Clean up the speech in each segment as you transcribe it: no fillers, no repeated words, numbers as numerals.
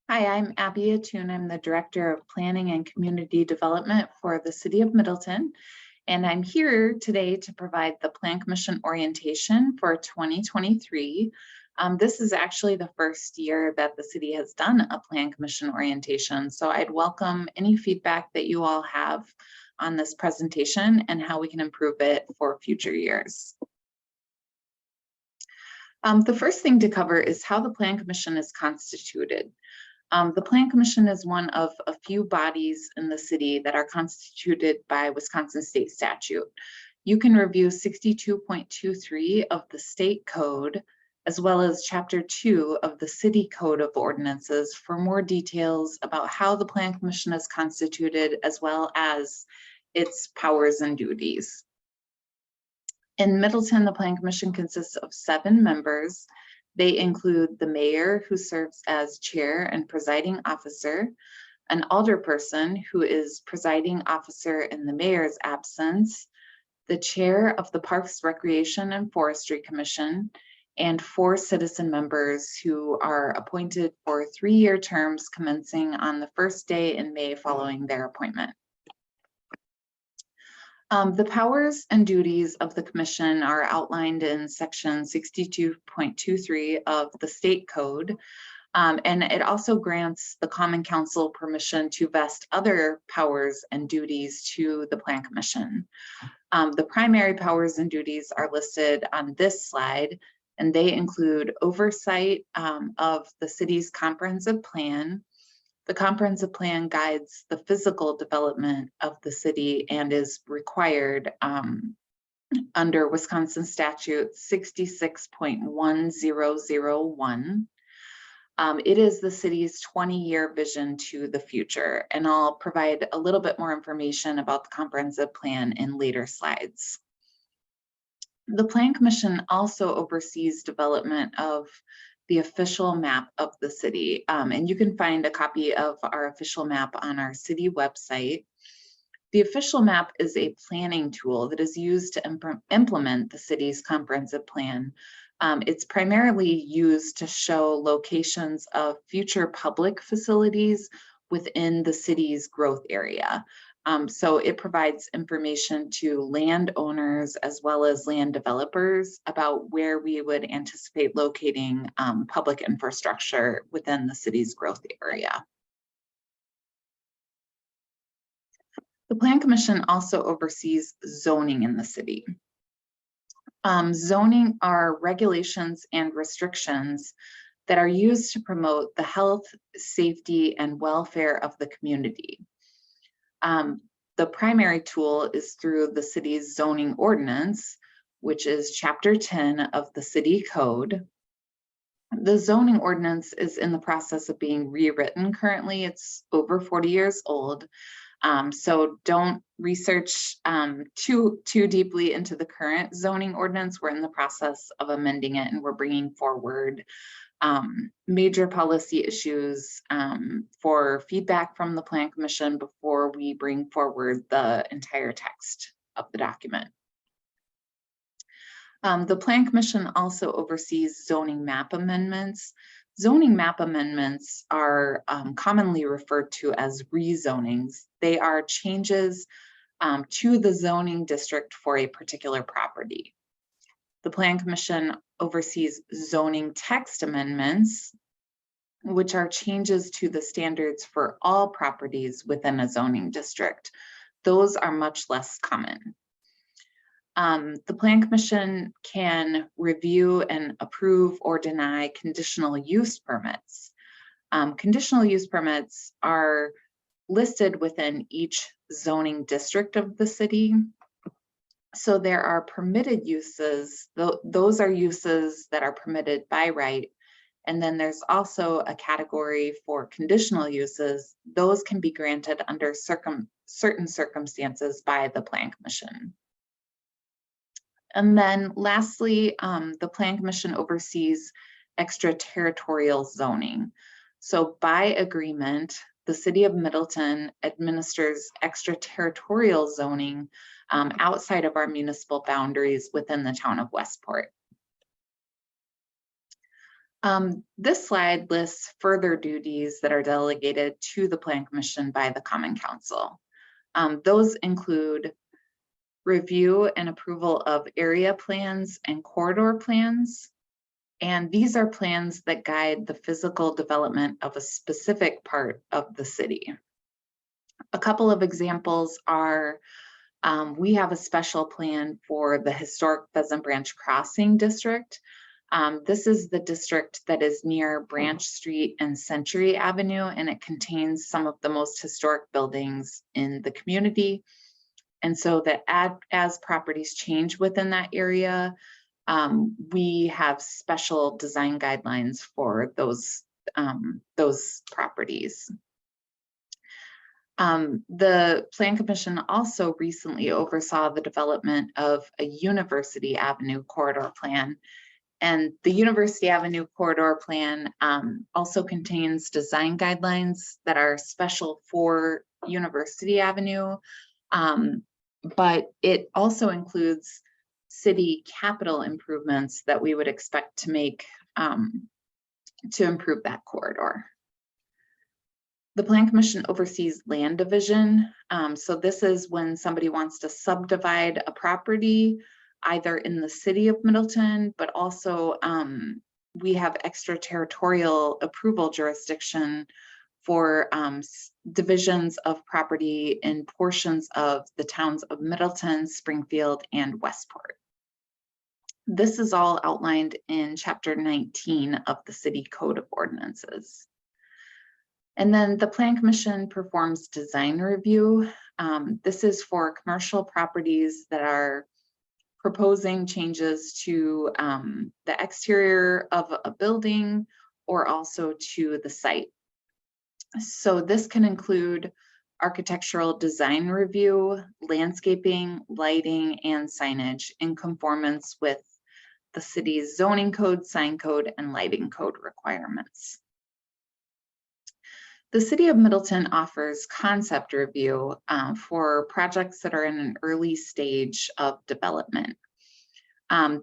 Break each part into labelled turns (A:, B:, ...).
A: Hi, I'm Abby Atun. I'm the Director of Planning and Community Development for the City of Middleton. And I'm here today to provide the Plan Commission orientation for 2023. This is actually the first year that the city has done a Plan Commission orientation. So I'd welcome any feedback that you all have on this presentation and how we can improve it for future years. The first thing to cover is how the Plan Commission is constituted. The Plan Commission is one of a few bodies in the city that are constituted by Wisconsin state statute. You can review 62.23 of the state code, as well as chapter 2 of the city code of ordinances for more details about how the Plan Commission is constituted, as well as its powers and duties. In Middleton, the Plan Commission consists of 7 members. They include the mayor, who serves as chair and presiding officer, an alderperson who is presiding officer in the mayor's absence, the chair of the Parks, Recreation, and Forestry Commission, and 4 citizen members who are appointed for 3-year terms commencing on the first day in May following their appointment. The powers and duties of the commission are outlined in section 62.23 of the state code. And it also grants the Common Council permission to vest other powers and duties to the Plan Commission. The primary powers and duties are listed on this slide, and they include oversight of the city's comprehensive plan. The comprehensive plan guides the physical development of the city and is required under Wisconsin statute 66.1001. It is the city's 20-year vision to the future, and I'll provide a little bit more information about the comprehensive plan in later slides. The Plan Commission also oversees development of the official map of the city. And you can find a copy of our official map on our city website. The official map is a planning tool that is used to implement the city's comprehensive plan. It's primarily used to show locations of future public facilities within the city's growth area. So it provides information to landowners as well as land developers about where we would anticipate locating public infrastructure within the city's growth area. The Plan Commission also oversees zoning in the city. Zoning are regulations and restrictions that are used to promote the health, safety, and welfare of the community. The primary tool is through the city's zoning ordinance, which is chapter 10 of the city code. The zoning ordinance is in the process of being rewritten currently. It's over 40 years old. So don't research too deeply into the current zoning ordinance. We're in the process of amending it, and we're bringing forward major policy issues for feedback from the Plan Commission before we bring forward the entire text of the document. The Plan Commission also oversees zoning map amendments. Zoning map amendments are commonly referred to as rezonings. They are changes to the zoning district for a particular property. The Plan Commission oversees zoning text amendments, which are changes to the standards for all properties within a zoning district. Those are much less common. The Plan Commission can review and approve or deny conditional use permits. Conditional use permits are listed within each zoning district of the city. So there are permitted uses, those are uses that are permitted by right. And then there's also a category for conditional uses. Those can be granted under certain circumstances by the Plan Commission. And then lastly, the Plan Commission oversees extraterritorial zoning. So by agreement, the City of Middleton administers extraterritorial zoning outside of our municipal boundaries within the town of Westport. This slide lists further duties that are delegated to the Plan Commission by the Common Council. Those include review and approval of area plans and corridor plans. And these are plans that guide the physical development of a specific part of the city. A couple of examples are, we have a special plan for the historic Pheasant Branch Crossing District. This is the district that is near Branch Street and Century Avenue, and it contains some of the most historic buildings in the community. And so that as properties change within that area, we have special design guidelines for those properties. The Plan Commission also recently oversaw the development of a University Avenue corridor plan. And the University Avenue corridor plan also contains design guidelines that are special for University Avenue, but it also includes city capital improvements that we would expect to make to improve that corridor. The Plan Commission oversees land division. So this is when somebody wants to subdivide a property, either in the city of Middleton, but also we have extraterritorial approval jurisdiction for divisions of property in portions of the towns of Middleton, Springfield, and Westport. This is all outlined in Chapter 19 of the City Code of Ordinances. And then the Plan Commission performs design review. This is for commercial properties that are proposing changes to the exterior of a building or also to the site. So this can include architectural design review, landscaping, lighting, and signage in conformance with the city's zoning code, sign code, and lighting code requirements. The City of Middleton offers concept review for projects that are in an early stage of development.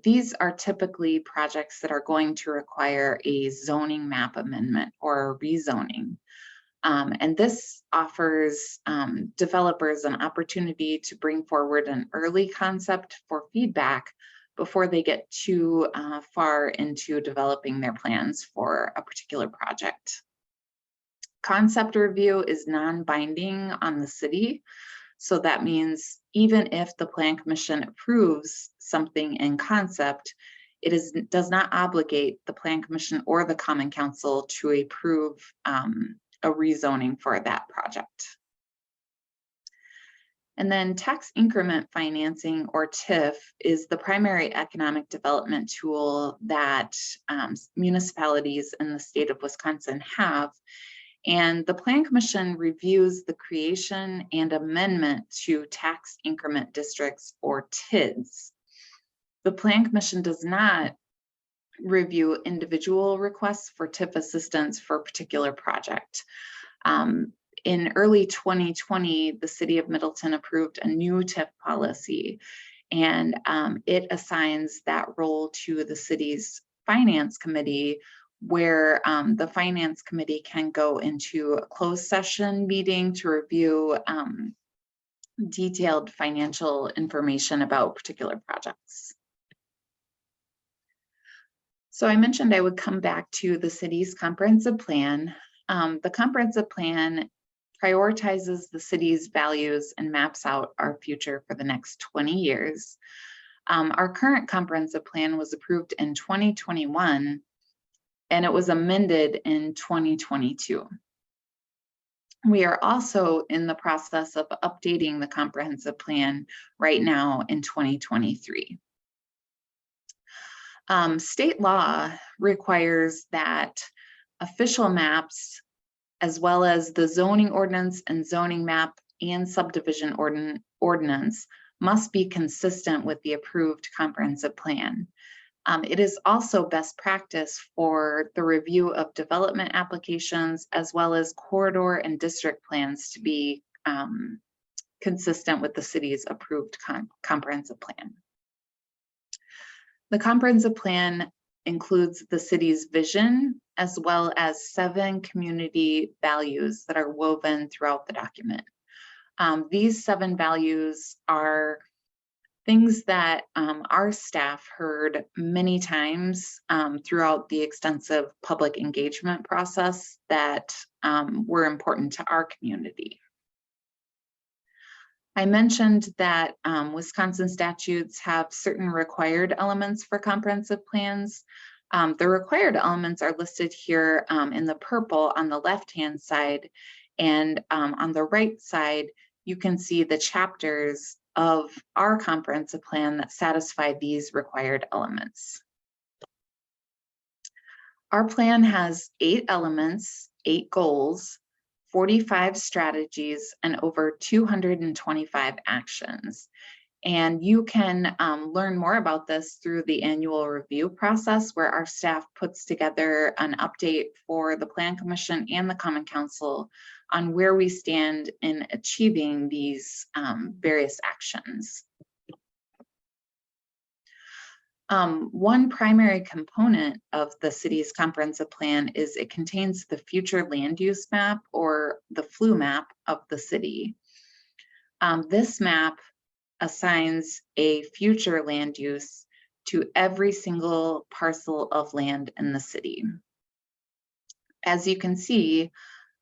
A: These are typically projects that are going to require a zoning map amendment or a rezoning. And this offers developers an opportunity to bring forward an early concept for feedback before they get too far into developing their plans for a particular project. Concept review is non-binding on the city. So that means even if the Plan Commission approves something in concept, it does not obligate the Plan Commission or the Common Council to approve a rezoning for that project. And then tax increment financing, or TIF, is the primary economic development tool that municipalities in the state of Wisconsin have. And the Plan Commission reviews the creation and amendment to tax increment districts, or TIDs. The Plan Commission does not review individual requests for TIF assistance for a particular project. In early 2020, the City of Middleton approved a new TIF policy, and it assigns that role to the city's finance committee, where the finance committee can go into a closed session meeting to review detailed financial information about particular projects. So I mentioned I would come back to the city's comprehensive plan. The comprehensive plan prioritizes the city's values and maps out our future for the next 20 years. Our current comprehensive plan was approved in 2021, and it was amended in 2022. We are also in the process of updating the comprehensive plan right now in 2023. State law requires that official maps, as well as the zoning ordinance and zoning map and subdivision ordinance, must be consistent with the approved comprehensive plan. It is also best practice for the review of development applications, as well as corridor and district plans, to be consistent with the city's approved comprehensive plan. The comprehensive plan includes the city's vision, as well as 7 community values that are woven throughout the document. These 7 values are things that our staff heard many times throughout the extensive public engagement process that were important to our community. I mentioned that Wisconsin statutes have certain required elements for comprehensive plans. The required elements are listed here in the purple on the left-hand side, and on the right side, you can see the chapters of our comprehensive plan that satisfy these required elements. Our plan has 8 elements, 8 goals, 45 strategies, and over 225 actions. And you can learn more about this through the annual review process, where our staff puts together an update for the Plan Commission and the Common Council on where we stand in achieving these various actions. One primary component of the city's comprehensive plan is it contains the future land use map, or the FLU map of the city. This map assigns a future land use to every single parcel of land in the city. As you can see,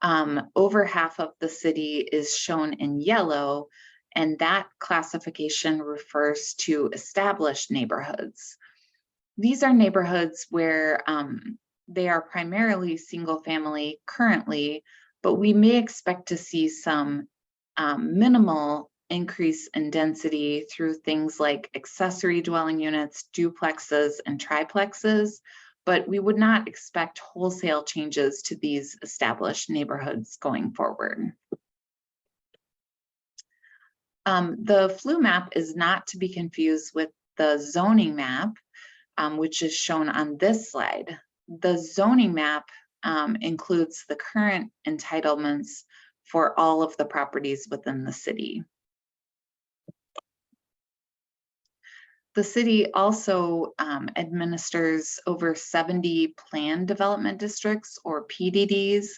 A: over half of the city is shown in yellow, and that classification refers to established neighborhoods. These are neighborhoods where they are primarily single family currently, but we may expect to see some minimal increase in density through things like accessory dwelling units, duplexes, and triplexes, but we would not expect wholesale changes to these established neighborhoods going forward. The FLU map is not to be confused with the zoning map, which is shown on this slide. The zoning map includes the current entitlements for all of the properties within the city. The city also administers over 70 planned development districts, or PDDs.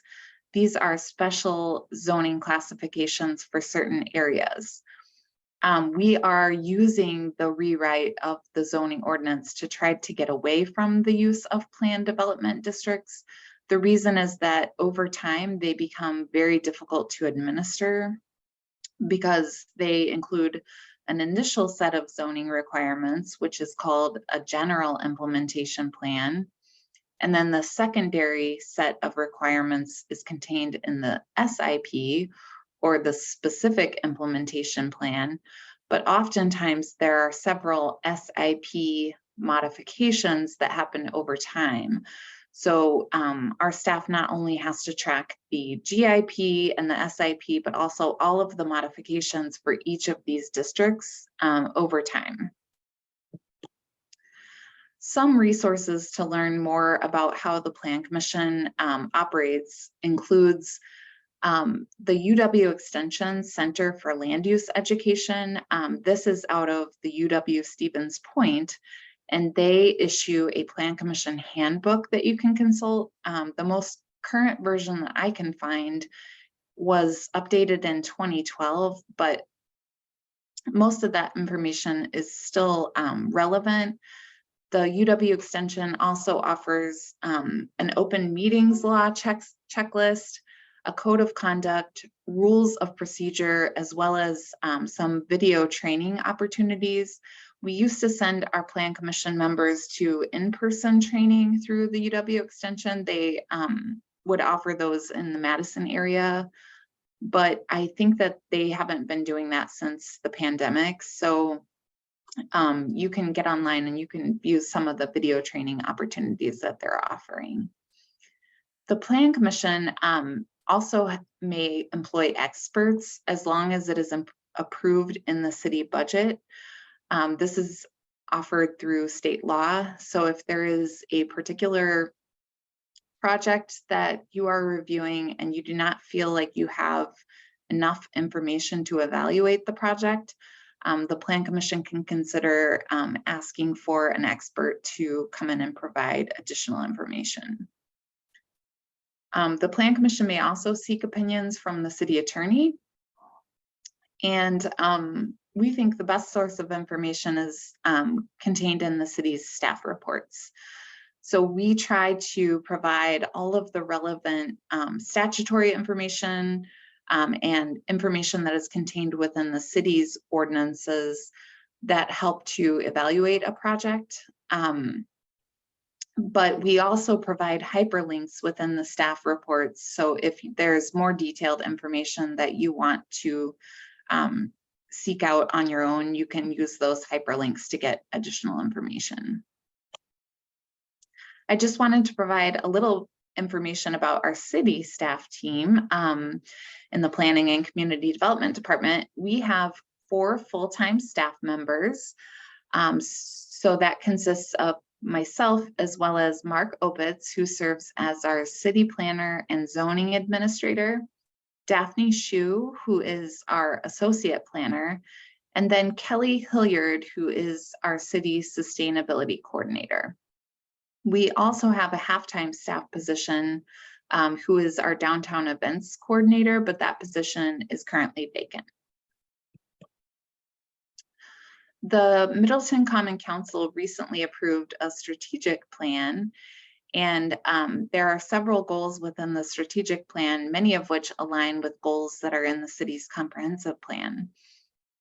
A: These are special zoning classifications for certain areas. We are using the rewrite of the zoning ordinance to try to get away from the use of planned development districts. The reason is that over time, they become very difficult to administer because they include an initial set of zoning requirements, which is called a general implementation plan. And then the secondary set of requirements is contained in the SIP, or the specific implementation plan. But oftentimes there are several SIP modifications that happen over time. So our staff not only has to track the GIP and the SIP, but also all of the modifications for each of these districts over time. Some resources to learn more about how the Plan Commission operates includes the UW Extension Center for Land Use Education. This is out of the UW Stevens Point, and they issue a Plan Commission handbook that you can consult. The most current version that I can find was updated in 2012, but most of that information is still relevant. The UW Extension also offers an open meetings law checklist, a code of conduct, rules of procedure, as well as some video training opportunities. We used to send our Plan Commission members to in-person training through the UW Extension. They would offer those in the Madison area, but I think that they haven't been doing that since the pandemic. So you can get online and you can view some of the video training opportunities that they're offering. The Plan Commission also may employ experts as long as it is approved in the city budget. This is offered through state law. So if there is a particular project that you are reviewing and you do not feel like you have enough information to evaluate the project, the Plan Commission can consider asking for an expert to come in and provide additional information. The Plan Commission may also seek opinions from the city attorney. And we think the best source of information is contained in the city's staff reports. So we try to provide all of the relevant statutory information and information that is contained within the city's ordinances that help to evaluate a project. But we also provide hyperlinks within the staff reports. So if there's more detailed information that you want to seek out on your own, you can use those hyperlinks to get additional information. I just wanted to provide a little information about our city staff team in the Planning and Community Development Department. We have 4 full-time staff members. So that consists of myself as well as Mark Opitz, who serves as our city planner and zoning administrator, Daphne Shu, who is our associate planner, and then Kelly Hilliard, who is our city sustainability coordinator. We also have a half-time staff position who is our downtown events coordinator, but that position is currently vacant. The Middleton Common Council recently approved a strategic plan, and there are several goals within the strategic plan, many of which align with goals that are in the city's comprehensive plan.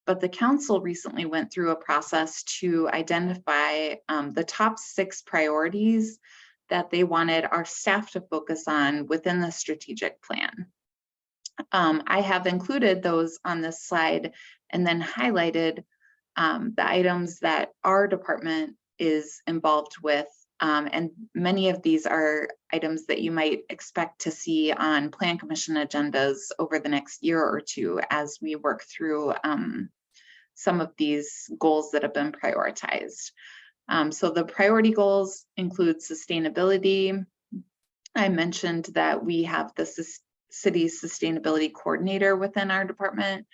A: But the council recently went through a process to identify the top 6 priorities that they wanted our staff to focus on within the strategic plan. I have included those on this slide and then highlighted the items that our department is involved with. And many of these are items that you might expect to see on Plan Commission agendas over the next year or two as we work through some of these goals that have been prioritized. So the priority goals include sustainability. I mentioned that we have the city's sustainability coordinator within our department.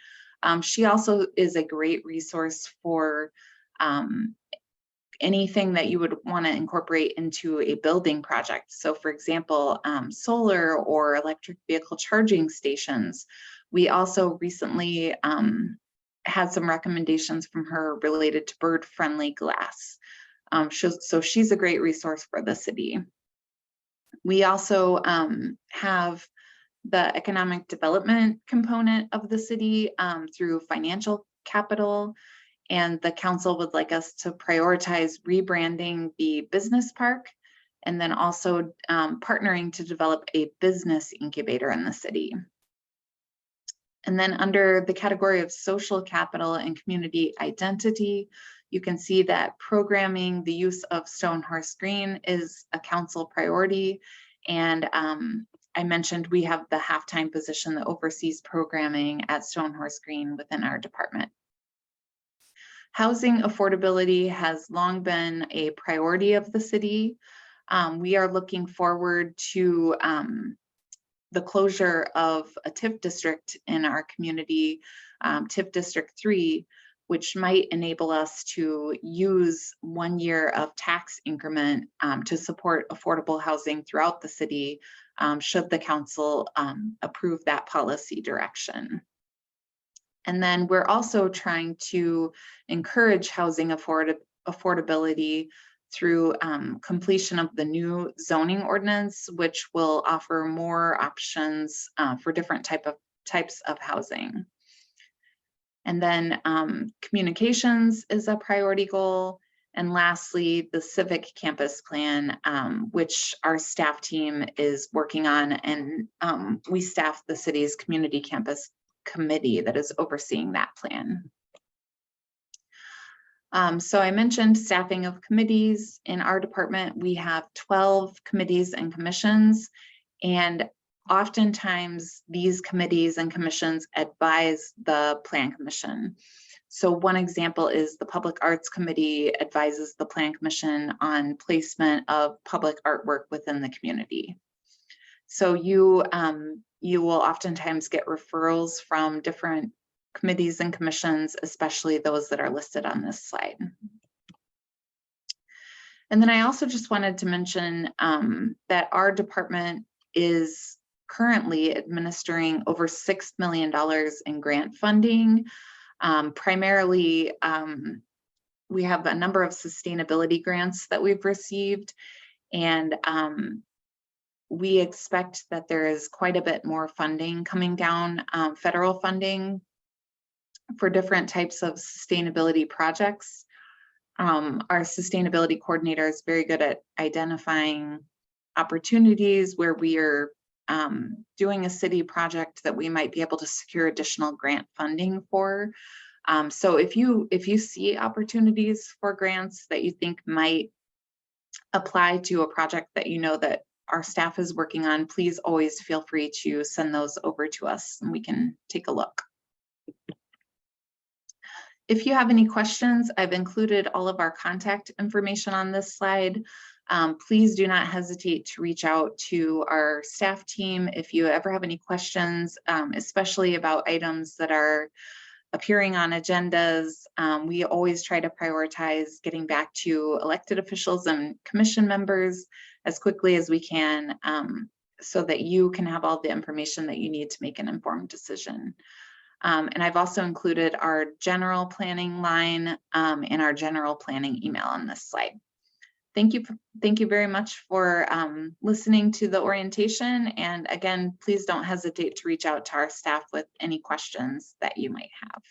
A: She also is a great resource for anything that you would want to incorporate into a building project. So for example, solar or electric vehicle charging stations. We also recently had some recommendations from her related to bird-friendly glass. So she's a great resource for the city. We also have the economic development component of the city through financial capital, and the council would like us to prioritize rebranding the business park and then also partnering to develop a business incubator in the city. And then under the category of social capital and community identity, you can see that programming the use of Stonehorse Green is a council priority. And I mentioned we have the half-time position that oversees programming at Stonehorse Green within our department. Housing affordability has long been a priority of the city. We are looking forward to the closure of a TIF district in our community, TIF District 3, which might enable us to use 1 year of tax increment to support affordable housing throughout the city, should the council approve that policy direction. And then we're also trying to encourage housing affordability through completion of the new zoning ordinance, which will offer more options for different types of housing. And then communications is a priority goal. And lastly, the civic campus plan, which our staff team is working on, and we staff the city's community campus committee that is overseeing that plan. So I mentioned staffing of committees. In our department, we have 12 committees and commissions, and oftentimes these committees and commissions advise the Plan Commission. So one example is the Public Arts Committee advises the Plan Commission on placement of public artwork within the community. So you will oftentimes get referrals from different committees and commissions, especially those that are listed on this slide. And then I also just wanted to mention that our department is currently administering over $6 million in grant funding. Primarily, we have a number of sustainability grants that we've received, and we expect that there is quite a bit more funding coming down, federal funding for different types of sustainability projects. Our sustainability coordinator is very good at identifying opportunities where we are doing a city project that we might be able to secure additional grant funding for. So if you see opportunities for grants that you think might apply to a project that you know that our staff is working on, please always feel free to send those over to us and we can take a look. If you have any questions, I've included all of our contact information on this slide. Please do not hesitate to reach out to our staff team if you ever have any questions, especially about items that are appearing on agendas. We always try to prioritize getting back to elected officials and commission members as quickly as we can, so that you can have all the information that you need to make an informed decision. And I've also included our general planning line and our general planning email on this slide. Thank you very much for listening to the orientation. And again, please don't hesitate to reach out to our staff with any questions that you might have.